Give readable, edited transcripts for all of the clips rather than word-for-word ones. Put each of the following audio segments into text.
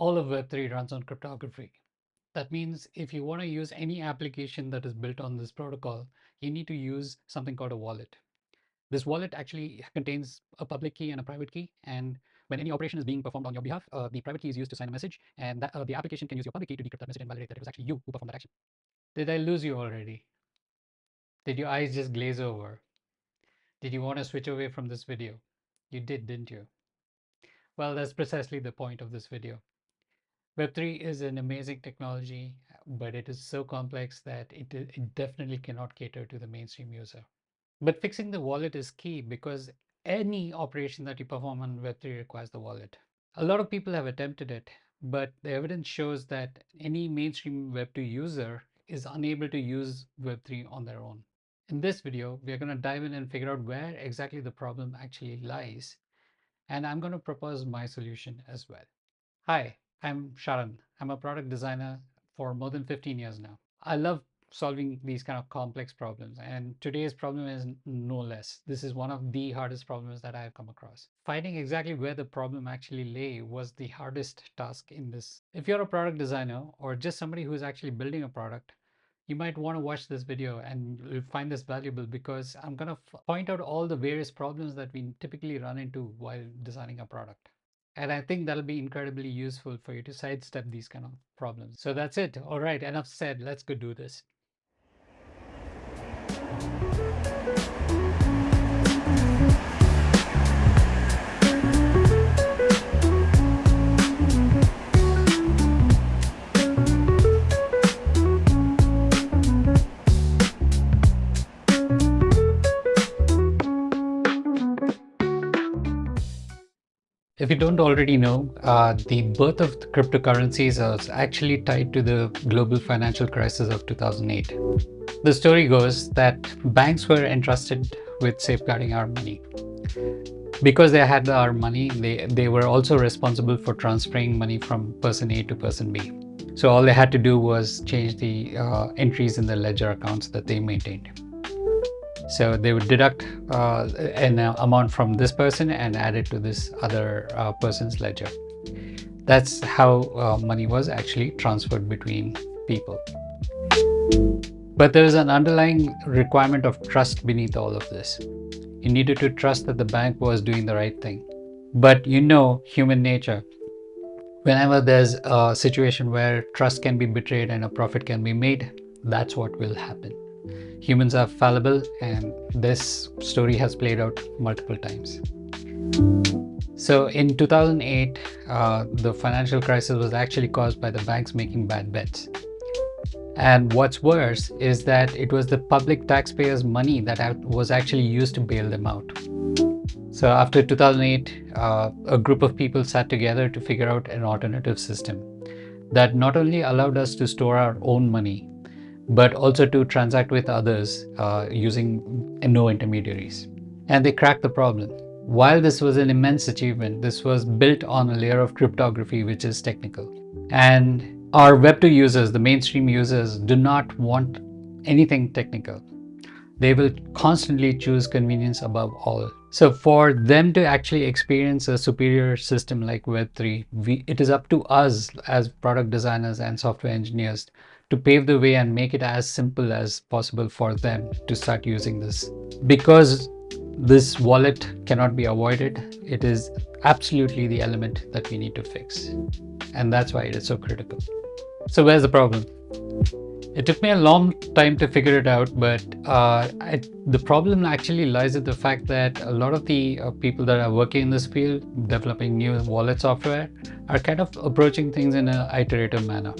All of Web3 runs on cryptography. That means if you want to use any application that is built on this protocol, you need to use something called a wallet. This wallet actually contains a public key and a private key. And when any operation is being performed on your behalf, the private key is used to sign a message, and the application can use your public key to decrypt that message and validate that it was actually you who performed that action. Did I lose you already? Did your eyes just glaze over? Did you want to switch away from this video? You did, didn't you? Well, that's precisely the point of this video. Web3 is an amazing technology, but it is so complex that it definitely cannot cater to the mainstream user. But fixing the wallet is key because any operation that you perform on Web3 requires the wallet. A lot of people have attempted it, but the evidence shows that any mainstream Web2 user is unable to use Web3 on their own. In this video, we are going to dive in and figure out where exactly the problem actually lies, and I'm going to propose my solution as well. Hi, I'm Sharan. I'm a product designer for more than 15 years now. I love solving these kind of complex problems, and today's problem is no less. This is one of the hardest problems that I have come across. Finding exactly where the problem actually lay was the hardest task in this. If you're a product designer or just somebody who is actually building a product, you might want to watch this video and you'll find this valuable because I'm going to point out all the various problems that we typically run into while designing a product. And I think that'll be incredibly useful for you to sidestep these kind of problems. So that's it. All right, enough said. Let's go do this. If you don't already know, the birth of the cryptocurrencies was actually tied to the global financial crisis of 2008. The story goes that banks were entrusted with safeguarding our money. Because they had our money, they were also responsible for transferring money from person A to person B. So all they had to do was change the entries in the ledger accounts that they maintained. So they would deduct an amount from this person and add it to this other person's ledger. That's how money was actually transferred between people. But there is an underlying requirement of trust beneath all of this. You needed to trust that the bank was doing the right thing. But you know human nature. Whenever there's a situation where trust can be betrayed and a profit can be made, that's what will happen. Humans are fallible, and this story has played out multiple times. So in 2008, the financial crisis was actually caused by the banks making bad bets. And what's worse is that it was the public taxpayers' money that was actually used to bail them out. So after 2008, a group of people sat together to figure out an alternative system that not only allowed us to store our own money, but also to transact with others using no intermediaries. And they cracked the problem. While this was an immense achievement, this was built on a layer of cryptography which is technical. And our Web2 users, the mainstream users, do not want anything technical. They will constantly choose convenience above all. So for them to actually experience a superior system like Web3, it is up to us as product designers and software engineers to pave the way and make it as simple as possible for them to start using this. Because this wallet cannot be avoided, it is absolutely the element that we need to fix. And that's why it is so critical. So where's the problem? It took me a long time to figure it out, but the problem actually lies in the fact that a lot of the people that are working in this field, developing new wallet software, are kind of approaching things in an iterative manner.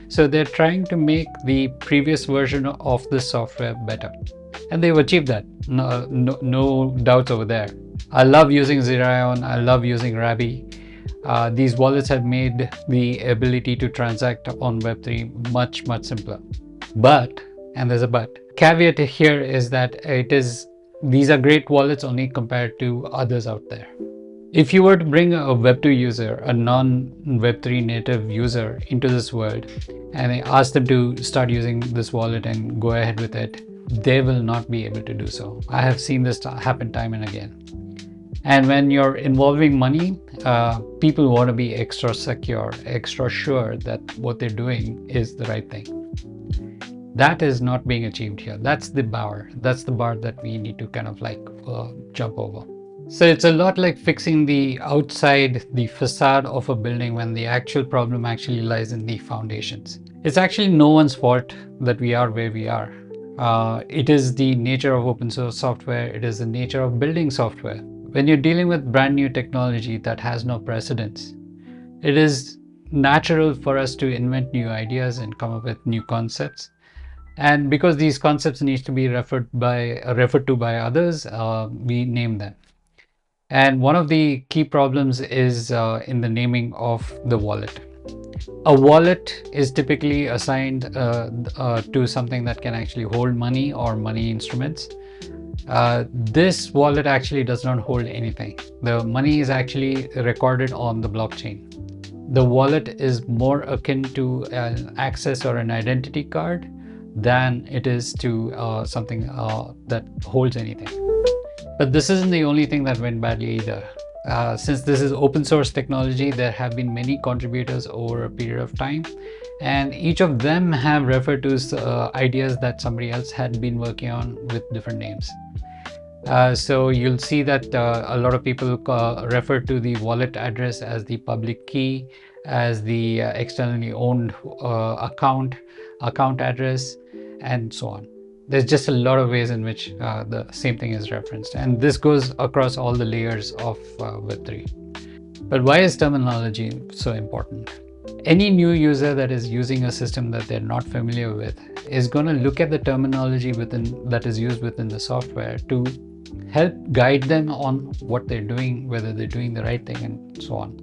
So they're trying to make the previous version of this software better. And they've achieved that, no doubts over there. I love using Zerion, I love using Rabi. These wallets have made the ability to transact on Web3 much, much simpler. But, and there's a but, caveat here is that these are great wallets only compared to others out there. If you were to bring a Web2 user, a non-Web3 native user into this world and ask them to start using this wallet and go ahead with it, they will not be able to do so. I have seen this happen time and again. And when you're involving money, people want to be extra secure, extra sure that what they're doing is the right thing. That is not being achieved here. That's the bar. That's the bar that we need to kind of like jump over. So it's a lot like fixing the outside, the facade of a building when the actual problem actually lies in the foundations. It's actually no one's fault that we are where we are. It is the nature of open source software. It is the nature of building software. When you're dealing with brand new technology that has no precedence, it is natural for us to invent new ideas and come up with new concepts. And because these concepts need to be referred to by others, we name them. And one of the key problems is in the naming of the wallet. A wallet is typically assigned to something that can actually hold money or money instruments. This wallet actually does not hold anything. The money is actually recorded on the blockchain. The wallet is more akin to an access or an identity card than it is to something that holds anything. But this isn't the only thing that went badly either. Since this is open source technology, there have been many contributors over a period of time, and each of them have referred to ideas that somebody else had been working on with different names. So you'll see that a lot of people refer to the wallet address as the public key, as the externally owned account address, and so on. There's just a lot of ways in which the same thing is referenced, and this goes across all the layers of Web3. But why is terminology so important? Any new user that is using a system that they're not familiar with is going to look at the terminology that is used within the software to help guide them on what they're doing, whether they're doing the right thing, and so on.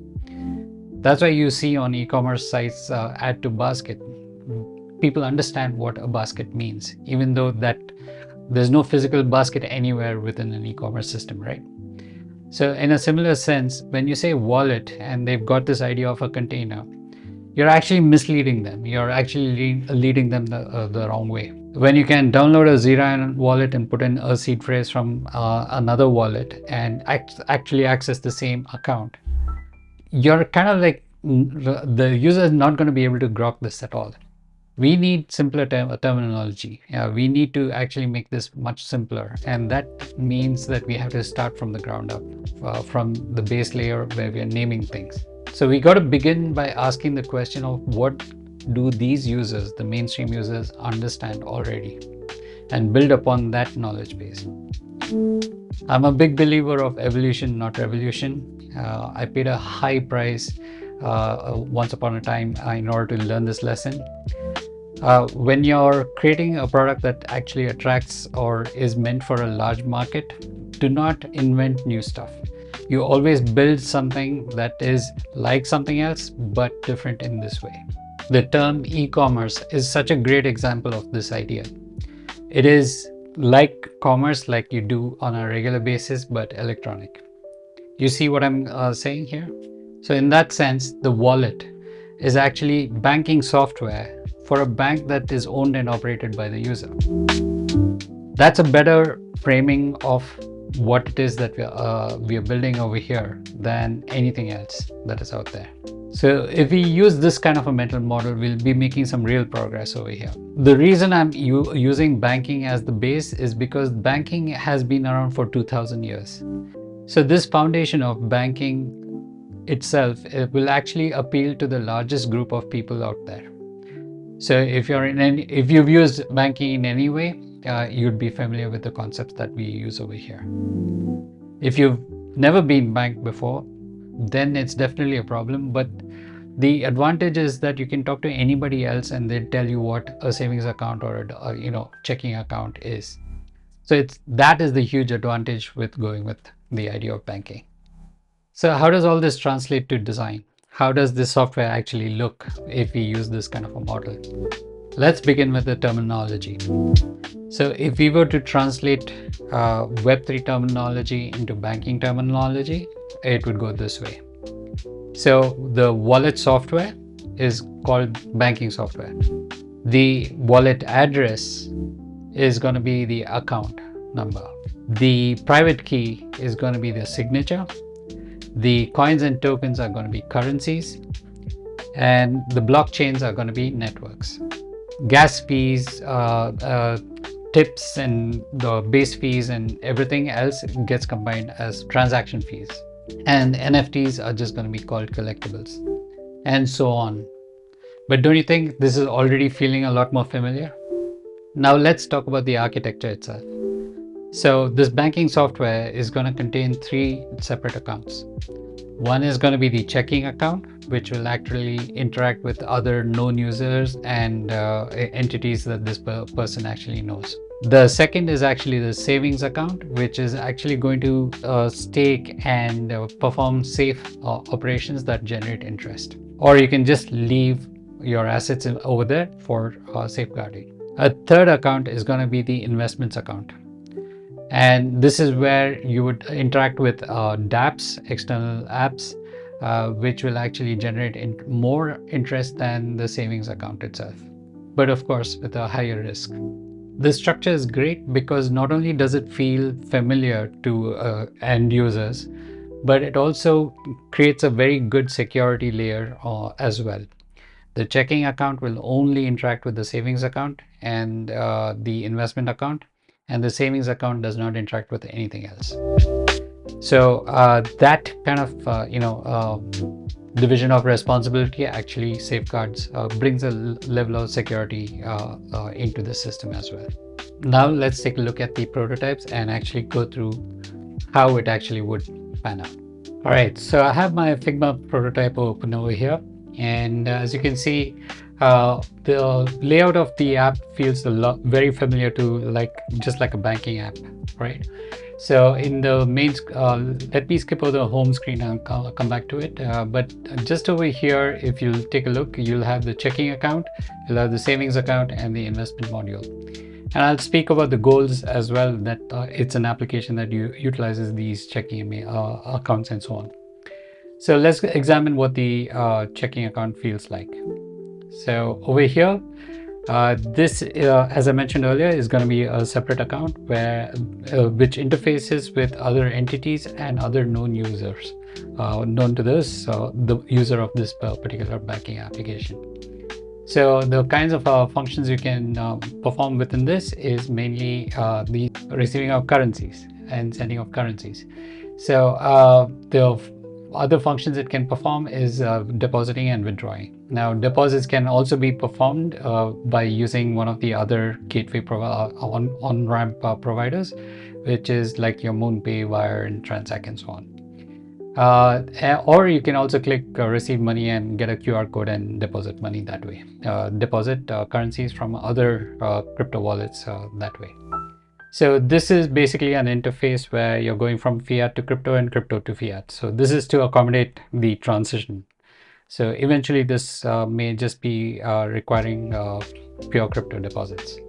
That's why you see on e-commerce sites add to basket. People understand what a basket means, even though that there's no physical basket anywhere within an e-commerce system, right? So in a similar sense, when you say wallet and they've got this idea of a container, you're actually misleading them. You're actually leading them the wrong way. When you can download a Zira wallet and put in a seed phrase from another wallet and actually access the same account, you're kind of like, the user is not going to be able to grok this at all. We need simpler terminology. We need to actually make this much simpler. And that means that we have to start from the ground up, from the base layer where we are naming things. So we got to begin by asking the question of what do these users, the mainstream users, understand already, and build upon that knowledge base. I'm a big believer of evolution, not revolution. I paid a high price once upon a time in order to learn this lesson. When you're creating a product that actually attracts or is meant for a large market, do not invent new stuff. You always build something that is like something else, but different in this way. The term e-commerce is such a great example of this idea. It is like commerce, like you do on a regular basis, but electronic. You see what I'm saying here? So in that sense, the wallet is actually banking software for a bank that is owned and operated by the user. That's a better framing of what it is that we are building over here than anything else that is out there. So if we use this kind of a mental model, we'll be making some real progress over here. The reason I'm using banking as the base is because banking has been around for 2000 years. So this foundation of banking itself, it will actually appeal to the largest group of people out there. So if you've used banking in any way, you'd be familiar with the concepts that we use over here. If you've never been banked before, then it's definitely a problem. But the advantage is that you can talk to anybody else and they'll tell you what a savings account or a checking account is. So that is the huge advantage with going with the idea of banking. So how does all this translate to design? How does this software actually look if we use this kind of a model? Let's begin with the terminology. So if we were to translate Web3 terminology into banking terminology, it would go this way. So the wallet software is called banking software. The wallet address is going to be the account number. The private key is going to be the signature. The coins and tokens are going to be currencies, and the blockchains are going to be networks. Gas fees, tips, and the base fees and everything else gets combined as transaction fees. And NFTs are just going to be called collectibles, and so on. But don't you think this is already feeling a lot more familiar? Now let's talk about the architecture itself. So this banking software is going to contain 3 separate accounts. One is going to be the checking account, which will actually interact with other known users and entities that this person actually knows. The second is actually the savings account, which is actually going to stake and perform safe operations that generate interest. Or you can just leave your assets over there for safeguarding. A third account is going to be the investments account. And this is where you would interact with dApps, external apps, which will actually generate more interest than the savings account itself, but of course with a higher risk. This structure is great because not only does it feel familiar to end users, but it also creates a very good security layer as well. The checking account will only interact with the savings account and the investment account, and the savings account does not interact with anything else. So that kind of division of responsibility actually safeguards, brings a level of security into the system as well. Now let's take a look at the prototypes and actually go through how it actually would pan out. All right, so I have my Figma prototype open over here, and as you can see, the layout of the app feels very familiar to just like a banking app, right? So in the main, let me skip over the home screen and come back to it. But just over here, if you take a look, you'll have the checking account, you'll have the savings account, and the investment module. And I'll speak about the goals as well, that it's an application that utilizes these checking accounts and so on. So let's examine what the checking account feels like. So over here, this, as I mentioned earlier, is going to be a separate account which interfaces with other entities and other known users known to this, the user of this particular banking application. So the kinds of functions you can perform within this is mainly the receiving of currencies and sending of currencies. So the other functions it can perform is depositing and withdrawing. Now deposits can also be performed by using one of the other gateway on-ramp providers, which is like your MoonPay, Wire, and Transact, and so on. Or you can also click receive money and get a QR code and deposit money that way. Deposit currencies from other crypto wallets that way. So this is basically an interface where you're going from fiat to crypto and crypto to fiat. So this is to accommodate the transition. So eventually this may just be requiring pure crypto deposits.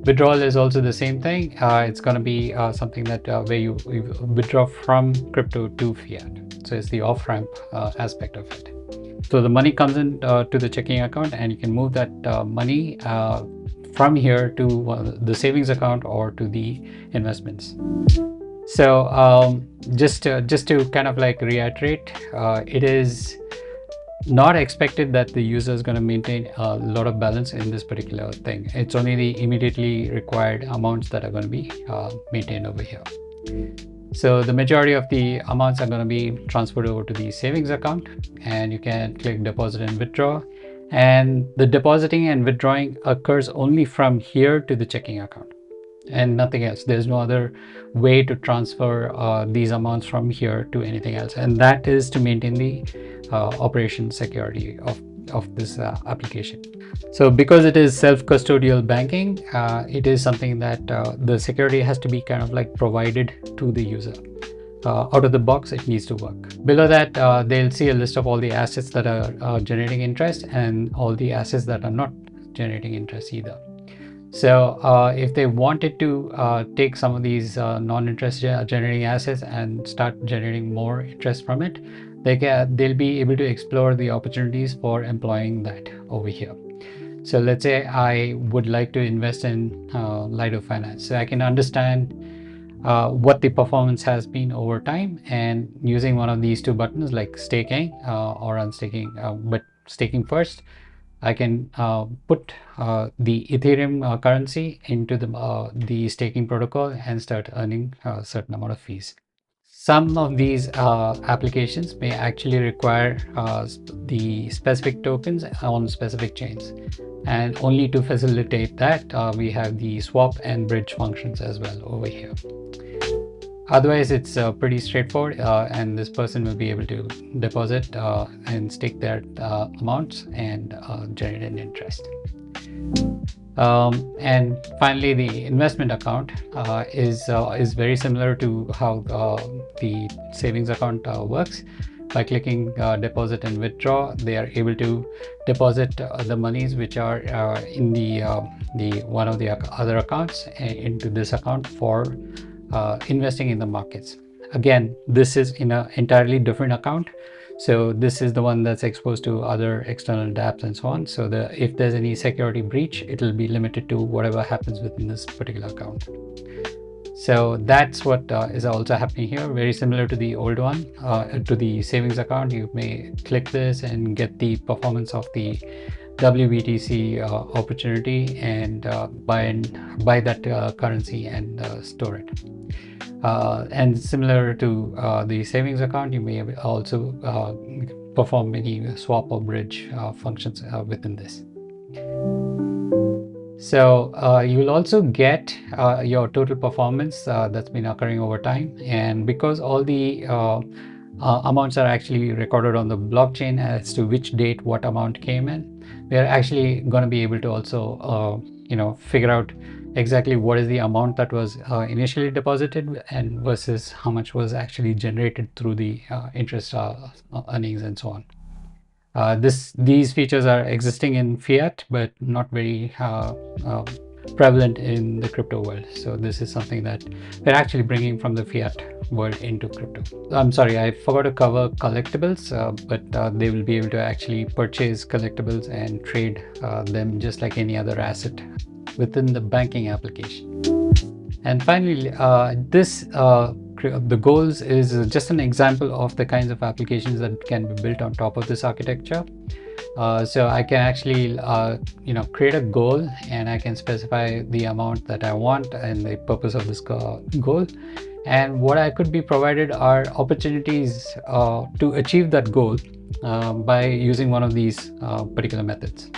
Withdrawal is also the same thing. It's going to be something that where you withdraw from crypto to fiat. So it's the off-ramp aspect of it. So the money comes in to the checking account, and you can move that money from here to the savings account or to the investments. So just to kind of like reiterate, it is not expected that the user is going to maintain a lot of balance in this particular thing. It's only the immediately required amounts that are going to be maintained over here. So the majority of the amounts are going to be transferred over to the savings account, and you can click deposit and withdraw. And the depositing and withdrawing occurs only from here to the checking account and nothing else. There's no other way to transfer these amounts from here to anything else, and that is to maintain the operation security of this application. So because it is self-custodial banking, it is something that the security has to be kind of like provided to the user. Out of the box, it needs to work. Below that, they'll see a list of all the assets that are generating interest and all the assets that are not generating interest either. So if they wanted to take some of these non-interest generating assets and start generating more interest from it, they'll be able to explore the opportunities for employing that over here. So let's say I would like to invest in Lido Finance. So I can understand what the performance has been over time, and using one of these two buttons like staking or unstaking, but staking first, I can put the Ethereum currency into the staking protocol and start earning a certain amount of fees. Some of these applications may actually require the specific tokens on specific chains. And only to facilitate that, we have the swap and bridge functions as well over here. Otherwise, it's pretty straightforward, and this person will be able to deposit and stake their amounts and generate an interest. And finally, the investment account is very similar to how the savings account works. By clicking deposit and withdraw, they are able to deposit the monies which are in the one of the other accounts into this account for investing in the markets. Again, this is in an entirely different account. So this is the one that's exposed to other external dApps and so on. So if there's any security breach, it will be limited to whatever happens within this particular account. So that's what is also happening here. Very similar to the old one, to the savings account. You may click this and get the performance of the WBTC opportunity and buy that currency and store it. And similar to the savings account, you may also perform many swap or bridge functions within this. So you will also get your total performance that's been occurring over time. And because all the amounts are actually recorded on the blockchain as to which date what amount came in, we are actually going to be able to also figure out exactly what is the amount that was initially deposited and versus how much was actually generated through the interest earnings and so on. These features are existing in fiat, but not very prevalent in the crypto world. So this is something that we're actually bringing from the fiat world into crypto. I'm sorry, I forgot to cover collectibles, but they will be able to actually purchase collectibles and trade them just like any other asset within the banking application. And finally, the goals is just an example of the kinds of applications that can be built on top of this architecture. So I can actually create a goal, and I can specify the amount that I want and the purpose of this goal. And what I could be provided are opportunities to achieve that goal by using one of these particular methods.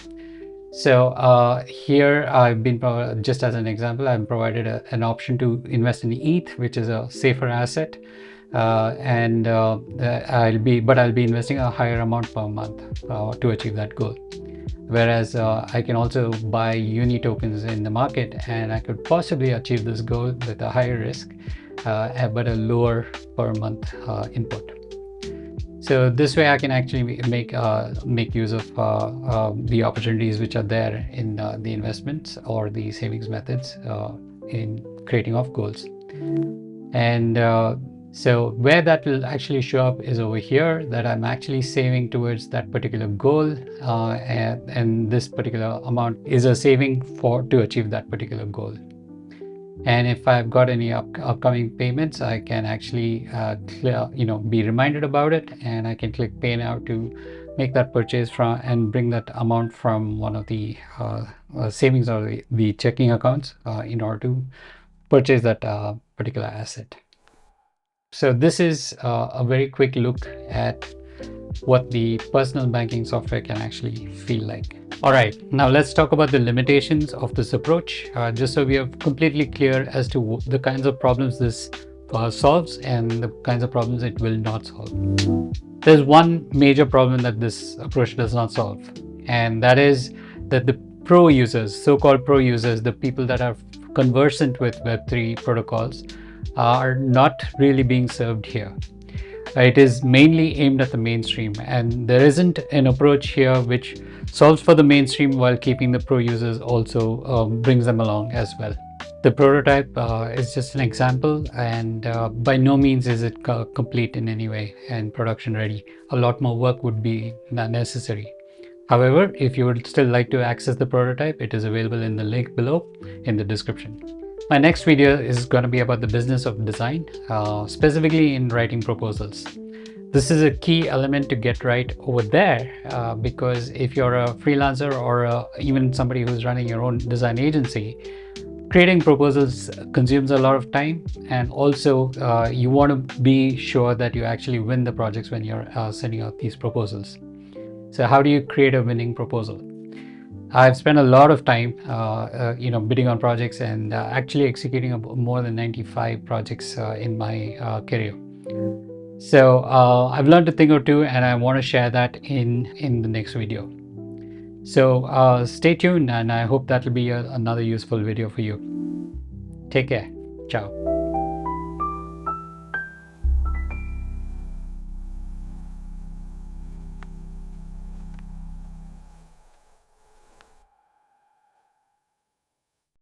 So here I've been, just as an example, I'm provided an option to invest in ETH, which is a safer asset, and I'll be investing a higher amount per month to achieve that goal. Whereas I can also buy uni tokens in the market, and I could possibly achieve this goal with a higher risk, but a lower per month input. So this way I can actually make use of the opportunities which are there in the investments or the savings methods in creating of goals. And so where that will actually show up is over here, that I'm actually saving towards that particular goal, and this particular amount is a saving to achieve that particular goal. And if I've got any upcoming payments, I can actually be reminded about it, and I can click pay now to make that purchase from and bring that amount from one of the savings or the checking accounts in order to purchase that particular asset. So this is a very quick look at what the personal banking software can actually feel like. All right, now let's talk about the limitations of this approach, just so we are completely clear as to the kinds of problems this solves and the kinds of problems it will not solve. There's one major problem that this approach does not solve, and that is that the pro users, so-called pro users, the people that are conversant with Web3 protocols, are not really being served here. It is mainly aimed at the mainstream, and there isn't an approach here which solves for the mainstream while keeping the pro users also brings them along as well. The prototype is just an example, and by no means is it complete in any way and production ready. A lot more work would be necessary. However, if you would still like to access the prototype, it is available in the link below in the description. My next video is going to be about the business of design, specifically in writing proposals. This is a key element to get right over there, because if you're a freelancer or even somebody who's running your own design agency, creating proposals consumes a lot of time, and also you want to be sure that you actually win the projects when you're sending out these proposals. So how do you create a winning proposal? I've spent a lot of time bidding on projects and actually executing more than 95 projects in my career. So I've learned a thing or two, and I want to share that in the next video. So stay tuned, and I hope that will be another useful video for you. Take care. Ciao.